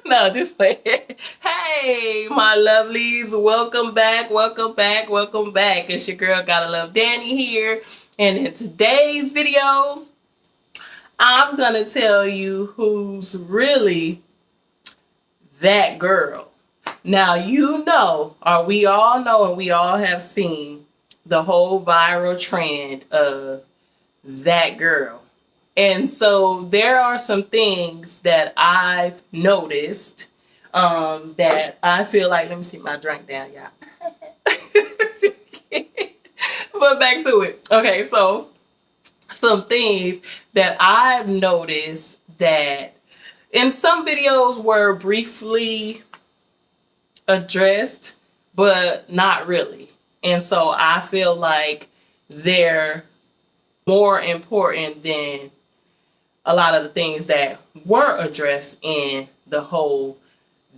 No, just play. Hey, my lovelies, welcome back, welcome back, welcome back. It's your girl, Gotta Love Danny here. And in today's video, I'm gonna tell you who's really that girl. Now, you know, or we all know, and we all have seen the whole viral trend of that girl. And so there are some things that I've noticed that I feel like, let me see my drink down, y'all. But back to it. Okay, so some things that I've noticed that in some videos were briefly addressed, but not really. And so I feel like they're more important than a lot of the things that were addressed in the whole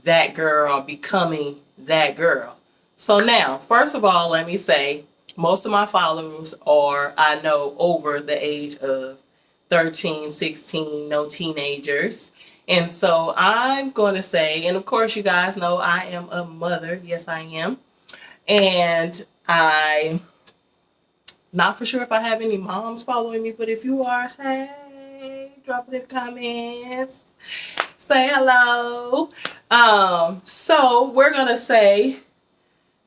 that girl becoming that girl. So now, first of all, let me say most of my followers are, I know, over the age of 13, 16, no teenagers. And so I'm going to say, and of course, you guys know I am a mother. Yes, I am. And I'm not for sure if I have any moms following me, but if you are, hey, drop it in the comments. Say hello. So we're gonna say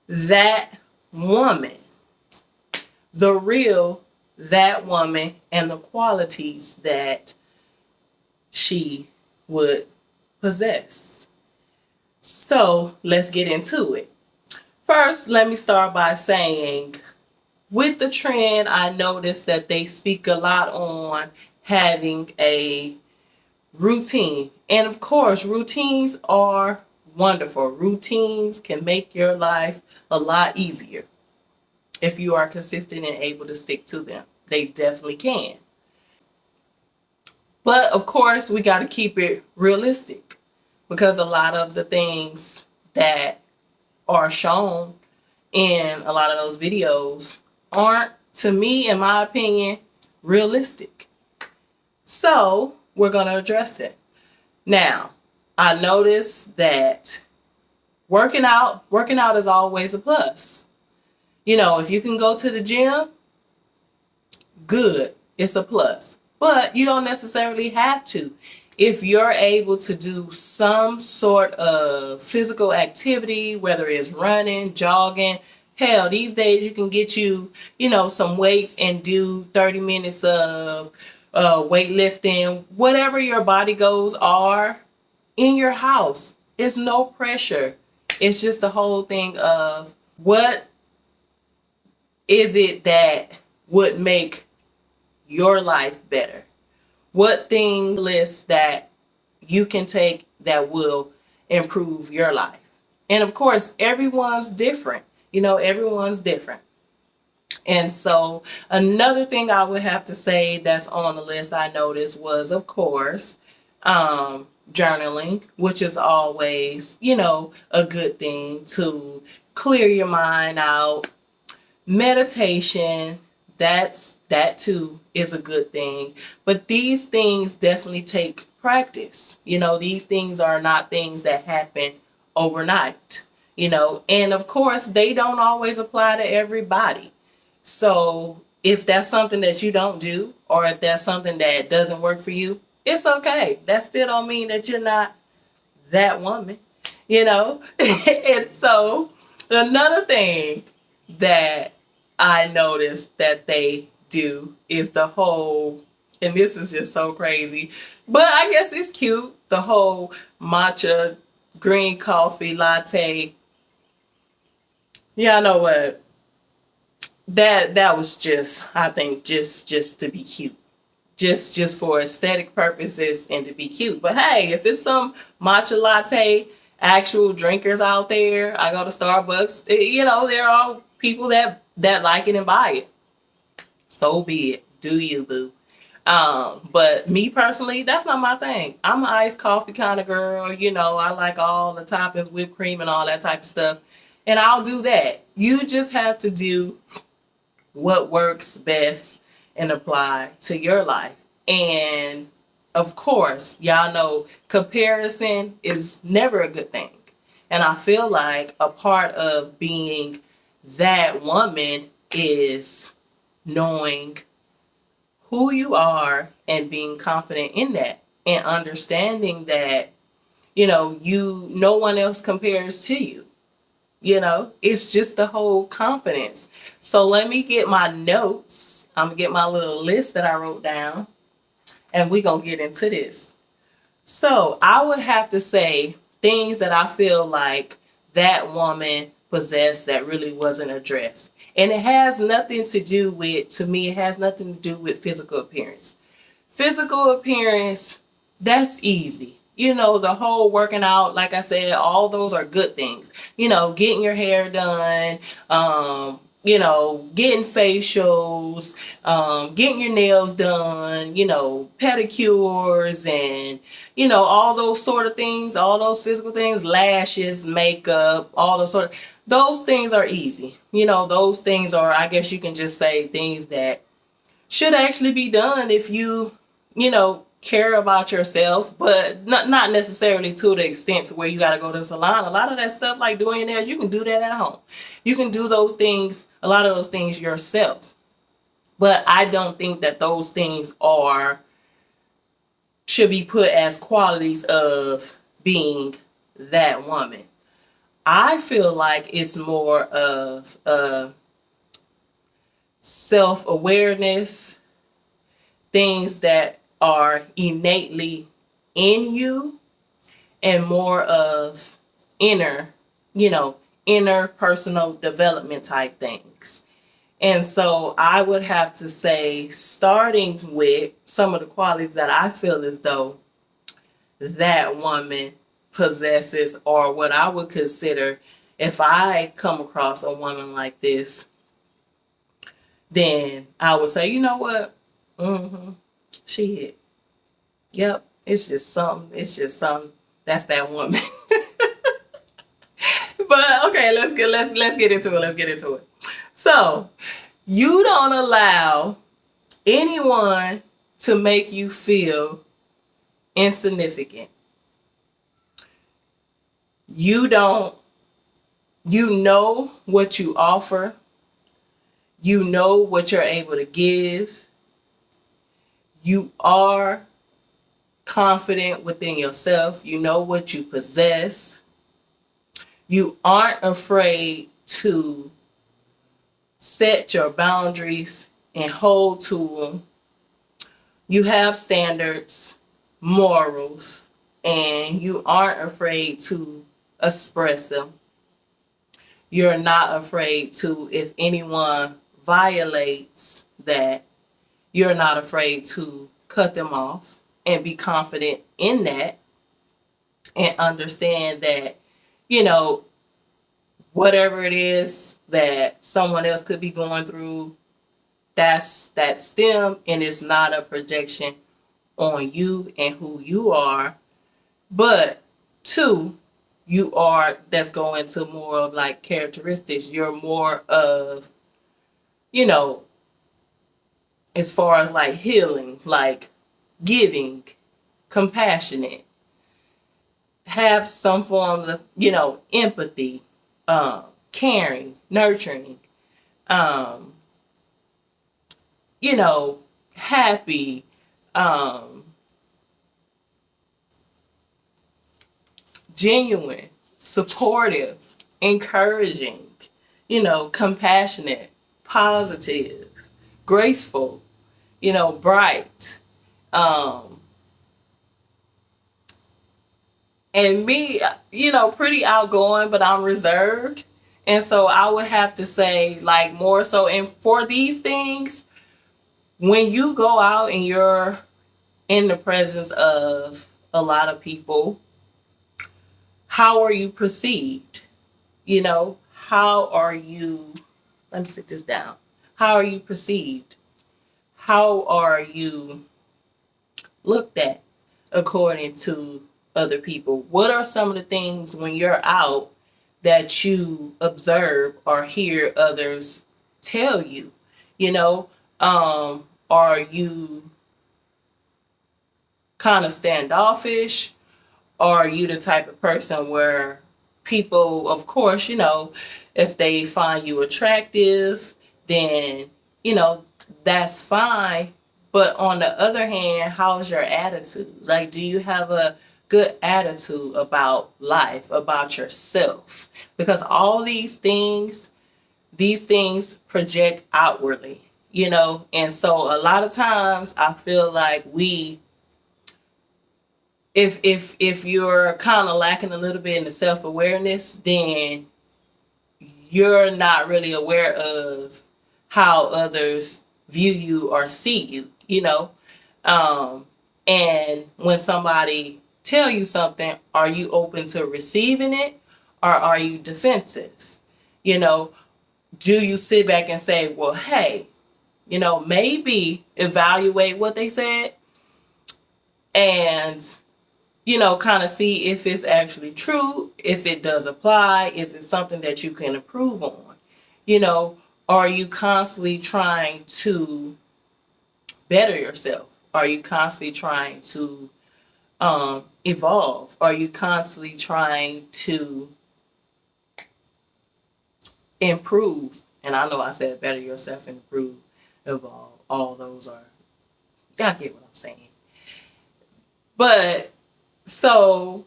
that woman, the real that woman, and the qualities that she would possess. So let's get into it. First, let me start by saying, with the trend, I noticed that they speak a lot on having a routine. And of course, routines are wonderful. Routines can make your life a lot easier if you are consistent and able to stick to them. They definitely can. But of course, we got to keep it realistic because a lot of the things that are shown in a lot of those videos aren't, to me, in my opinion, realistic. So we're going to address it. Now, I noticed that working out is always a plus. You know, if you can go to the gym, good, it's a plus. But you don't necessarily have to. If you're able to do some sort of physical activity, whether it's running, jogging, hell, these days you can get some weights and do 30 minutes of weightlifting, whatever your body goals are in your house. It's no pressure. It's just the whole thing of what is it that would make your life better? What thing list that you can take that will improve your life? And of course, everyone's different. Everyone's different. And so another thing I would have to say that's on the list I noticed was, of course, journaling, which is always, a good thing to clear your mind out. Meditation, that too is a good thing. But these things definitely take practice. These things are not things that happen overnight. And of course, they don't always apply to everybody. So if that's something that you don't do, or if that's something that doesn't work for you, it's okay. That still don't mean that you're not that woman, And so another thing that I noticed that they do is the whole, and this is just so crazy, but I guess it's cute, the whole matcha green coffee latte. Yeah, I know what. That was just, I think, just to be cute. Just for aesthetic purposes and to be cute. But hey, if it's some matcha latte actual drinkers out there, I go to Starbucks, there are people that like it and buy it. So be it. Do you, boo. But me personally, that's not my thing. I'm an iced coffee kind of girl. I like all the toppings, whipped cream and all that type of stuff. And I'll do that. You just have to do what works best and apply to your life. And of course, y'all know comparison is never a good thing. And I feel like a part of being that woman is knowing who you are and being confident in that and understanding that, no one else compares to you. It's just the whole confidence. So let me get my notes. I'm gonna get my little list that I wrote down and we're gonna get into this. So I would have to say things that I feel like that woman possessed that really wasn't addressed. And it has nothing to do with, to me, it has nothing to do with physical appearance. Physical appearance, that's easy. The whole working out, like I said, all those are good things. Getting your hair done, getting facials, getting your nails done, pedicures and, all those sort of things, all those physical things, lashes, makeup, all those sort of, those things are easy. Those things are, I guess you can just say, things that should actually be done if you care about yourself, but not necessarily to the extent to where you got to go to the salon. A lot of that stuff, like doing your nails, you can do that at home. You can do those things, a lot of those things yourself. But I don't think that those things should be put as qualities of being that woman. I feel like it's more of self-awareness, things that are innately in you, and more of inner, inner personal development type things. And so I would have to say, starting with some of the qualities that I feel as though that woman possesses, or what I would consider, if I come across a woman like this, then I would say, you know what? She hit. Yep. It's just something. It's just something. That's that woman. But okay, let's get into it. Let's get into it. So you don't allow anyone to make you feel insignificant. You don't, you know what you offer. You know what you're able to give. You are confident within yourself. You know what you possess. You aren't afraid to set your boundaries and hold to them. You have standards, morals, and you aren't afraid to express them. You're not afraid to, if anyone violates that, you're not afraid to cut them off and be confident in that and understand that, whatever it is that someone else could be going through, that's them, and it's not a projection on you and who you are. But two, that's going to more of like characteristics. You're more of, as far as like healing, like giving, compassionate, have some form of, empathy, caring, nurturing, happy, genuine, supportive, encouraging, compassionate, positive, graceful, bright. And me, pretty outgoing, but I'm reserved. And so I would have to say, like, more so. And for these things, when you go out and you're in the presence of a lot of people, how are you perceived? How are you, let me sit this down. How are you perceived? How are you looked at according to other people? What are some of the things when you're out that you observe or hear others tell you? Are you kind of standoffish? Or are you the type of person where people, of course, if they find you attractive, then, that's fine. But on the other hand, how's your attitude? Like, do you have a good attitude about life, about yourself? Because all these things project outwardly, And so a lot of times I feel like if you're kind of lacking a little bit in the self-awareness, then you're not really aware of how others view you or see you. Um, and when somebody tell you something, are you open to receiving it or are you defensive? You know, do you sit back and say, well, hey, maybe evaluate what they said and kind of see if it's actually true, if it does apply, is it something that you can improve on? Are you constantly trying to better yourself? Are you constantly trying to evolve? Are you constantly trying to improve? And I know I said better yourself, improve, evolve. All those are, y'all get what I'm saying. But so,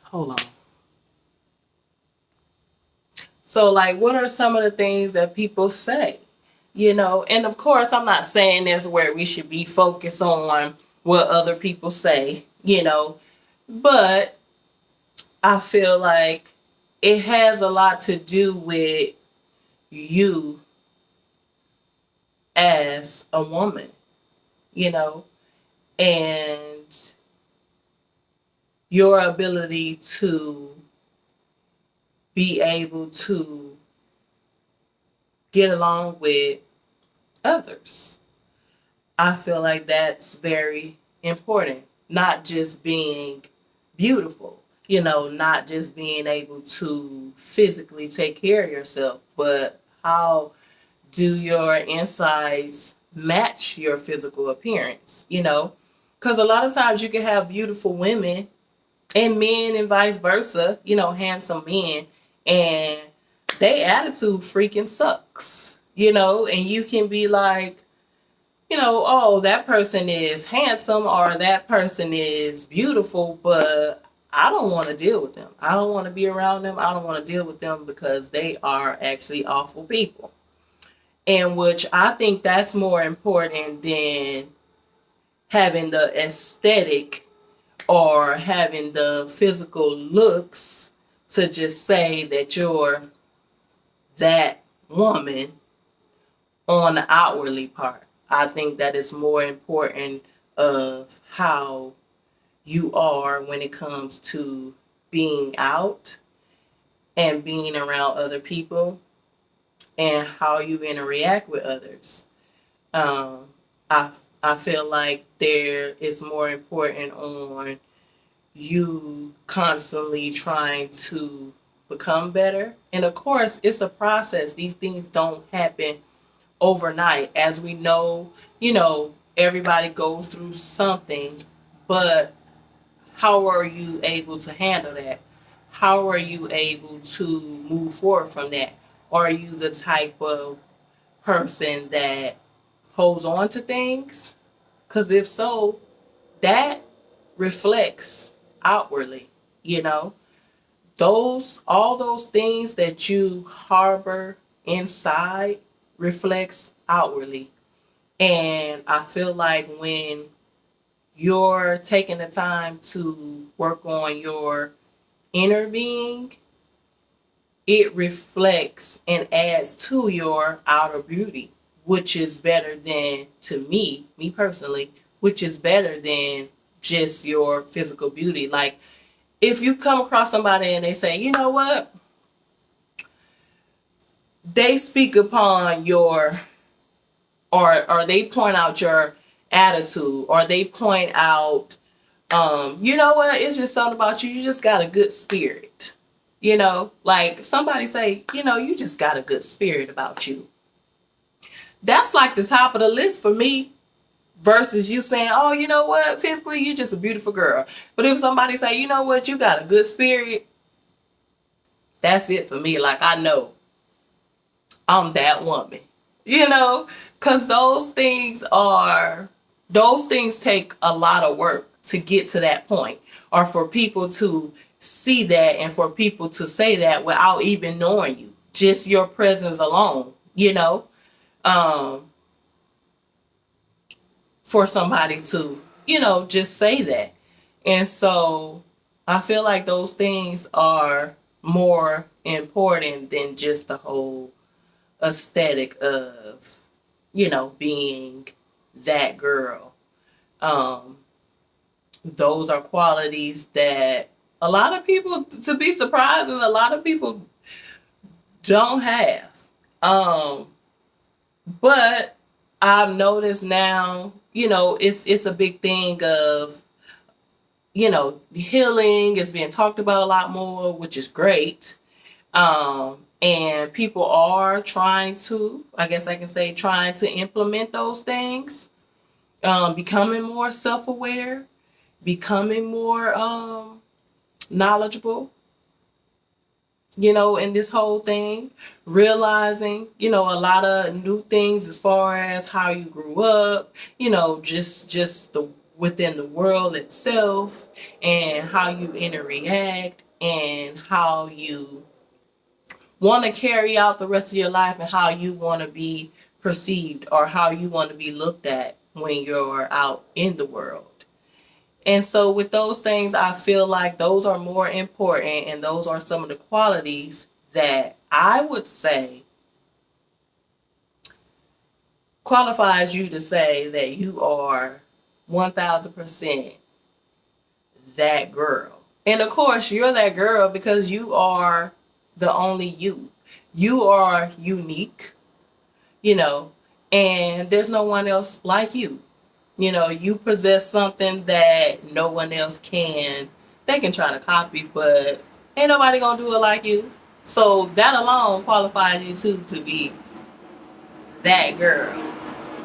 hold on. So, like, what are some of the things that people say? And of course, I'm not saying this where we should be focused on what other people say, but I feel like it has a lot to do with you as a woman, you know, and your ability to be able to get along with others. I feel like that's very important. Not just being beautiful, not just being able to physically take care of yourself, but how do your insides match your physical appearance, Because a lot of times you can have beautiful women and men and vice versa, handsome men, and their attitude freaking sucks, and you can be like, oh, that person is handsome or that person is beautiful, but I don't want to deal with them. I don't want to be around them. I don't want to deal with them because they are actually awful people. And which I think that's more important than having the aesthetic or having the physical looks to just say that you're that woman on the outwardly part. I think that is more important of how you are when it comes to being out and being around other people and how you interact with others. Um, I I feel like there is more important on you constantly trying to become better. And of course, it's a process. These things don't happen overnight. As we know, everybody goes through something, but how are you able to handle that? How are you able to move forward from that? Are you the type of person that holds on to things? Because if so, that reflects outwardly, you know? All those things that you harbor inside reflects outwardly. And I feel like when you're taking the time to work on your inner being, it reflects and adds to your outer beauty, which is better than, to me personally, which is better than just your physical beauty. Like, if you come across somebody and they say, you know what, they speak upon your, or they point out your attitude, or they point out, you know what, it's just something about you. You just got a good spirit. Like somebody say, you just got a good spirit about you. That's like the top of the list for me. versus you saying, oh, you know what, physically you just a beautiful girl. But if somebody say, you know what, you got a good spirit, that's it for me. Like, I know I'm that woman, you know, because those things take a lot of work to get to that point, or for people to see that and for people to say that without even knowing you, just your presence alone, you know, um, for somebody to, you know, just say that. And so I feel like those things are more important than just the whole aesthetic of, you know, being that girl. Um, those are qualities that a lot of people, to be surprised, and a lot of people don't have. Um, but I've noticed now, you know, it's a big thing of, you know, healing is being talked about a lot more, which is great. And people are trying to, I guess I can say, trying to implement those things, becoming more self-aware, becoming more knowledgeable, you know, in this whole thing, realizing, you know, a lot of new things as far as how you grew up, you know, just the within the world itself, and how you interact, and how you want to carry out the rest of your life, and how you want to be perceived, or how you want to be looked at when you're out in the world. And so with those things, I feel like those are more important, and those are some of the qualities that I would say qualifies you to say that you are 1000% that girl. And of course, you're that girl because you are the only you. You are unique, you know, and there's no one else like you. You know, you possess something that no one else can. They can try to copy, but ain't nobody gonna do it like you. So that alone qualifies you too to be that girl.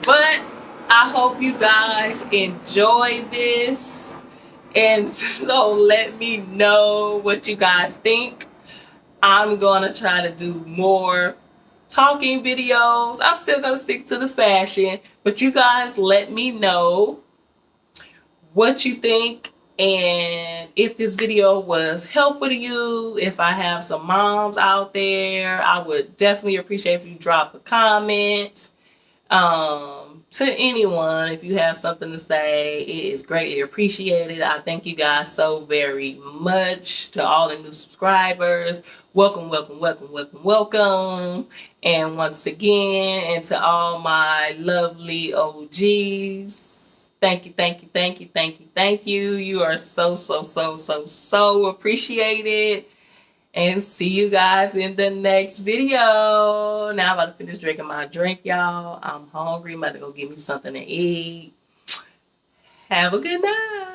But I hope you guys enjoy this. And so let me know what you guys think. I'm gonna try to do more talking videos. I'm still gonna stick to the fashion, but you guys let me know what you think, and if this video was helpful to you. If I have some moms out there, I would definitely appreciate if you drop a comment. To anyone, if you have something to say, it is greatly appreciated. I thank you guys so very much. To all the new subscribers, welcome, welcome, welcome, welcome, welcome. And once again, and to all my lovely OGs, thank you, thank you, thank you, thank you, thank you. You are so, so, so, so, so appreciated. And see you guys in the next video. Now I'm about to finish drinking my drink, y'all. I'm hungry. I'm about to go get me something to eat. Have a good night.